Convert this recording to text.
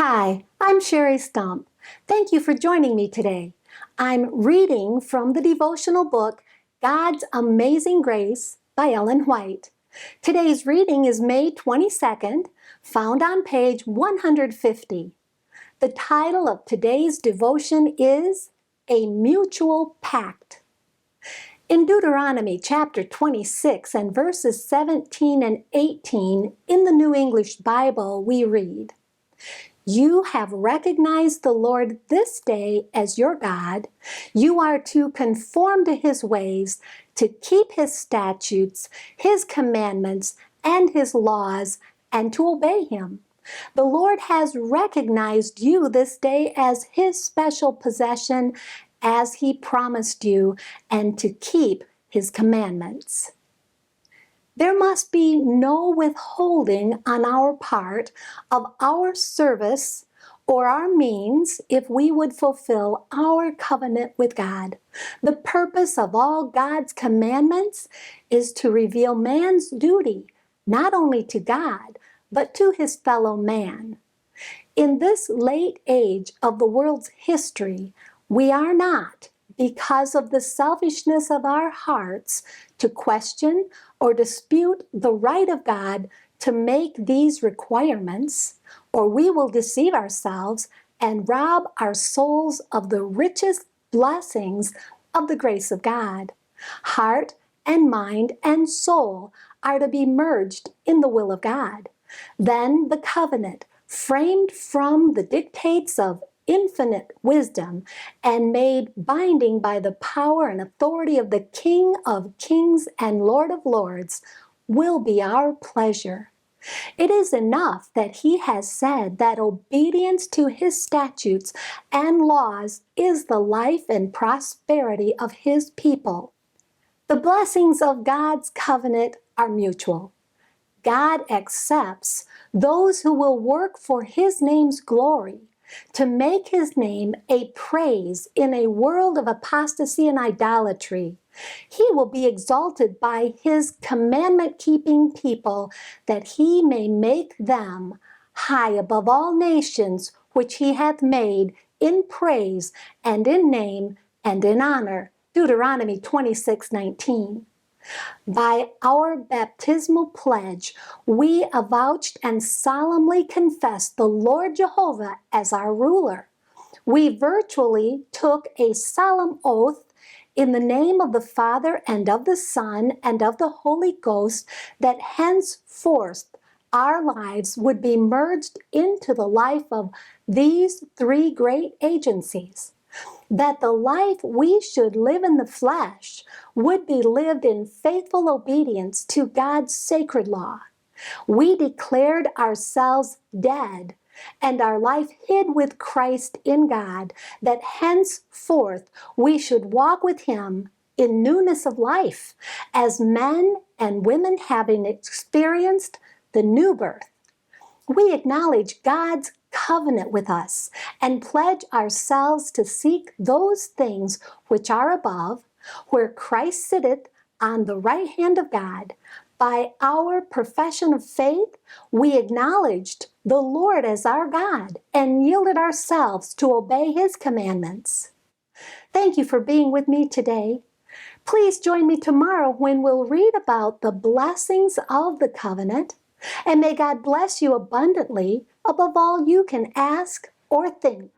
Hi, I'm Sherry Stump. Thank you for joining me today. I'm reading from the devotional book, God's Amazing Grace by Ellen White. Today's reading is May 22nd, found on page 150. The title of today's devotion is A Mutual Pact. In Deuteronomy chapter 26 and verses 17 and 18 in the New English Bible, we read, "You have recognized the Lord this day as your God. You are to conform to his ways, to keep his statutes, his commandments, and his laws, and to obey him. The Lord has recognized you this day as his special possession, as he promised you, and to keep his commandments." There must be no withholding on our part of our service or our means if we would fulfill our covenant with God. The purpose of all God's commandments is to reveal man's duty, not only to God, but to his fellow man. In this late age of the world's history, we are not, because of the selfishness of our hearts, to question or dispute the right of God to make these requirements, or we will deceive ourselves and rob our souls of the richest blessings of the grace of God. Heart and mind and soul are to be merged in the will of God. Then the covenant, framed from the dictates of infinite wisdom and made binding by the power and authority of the King of Kings and Lord of Lords, will be our pleasure. It is enough that he has said that obedience to his statutes and laws is the life and prosperity of his people. The blessings of God's covenant are mutual. God accepts those who will work for his name's glory, to make his name a praise in a world of apostasy and idolatry. He will be exalted by his commandment-keeping people, that he may make them high above all nations which he hath made in praise and in name and in honor. Deuteronomy 26:19. By our baptismal pledge, we avouched and solemnly confessed the Lord Jehovah as our ruler. We virtually took a solemn oath in the name of the Father and of the Son and of the Holy Ghost that henceforth our lives would be merged into the life of these three great agencies, that the life we should live in the flesh would be lived in faithful obedience to God's sacred law. We declared ourselves dead and our life hid with Christ in God, that henceforth we should walk with him in newness of life, as men and women having experienced the new birth. We acknowledge God's covenant with us and pledge ourselves to seek those things which are above, where Christ sitteth on the right hand of God. By our profession of faith, we acknowledged the Lord as our God and yielded ourselves to obey his commandments. Thank you for being with me today. Please join me tomorrow when we'll read about the blessings of the covenant. And may God bless you abundantly above all you can ask or think.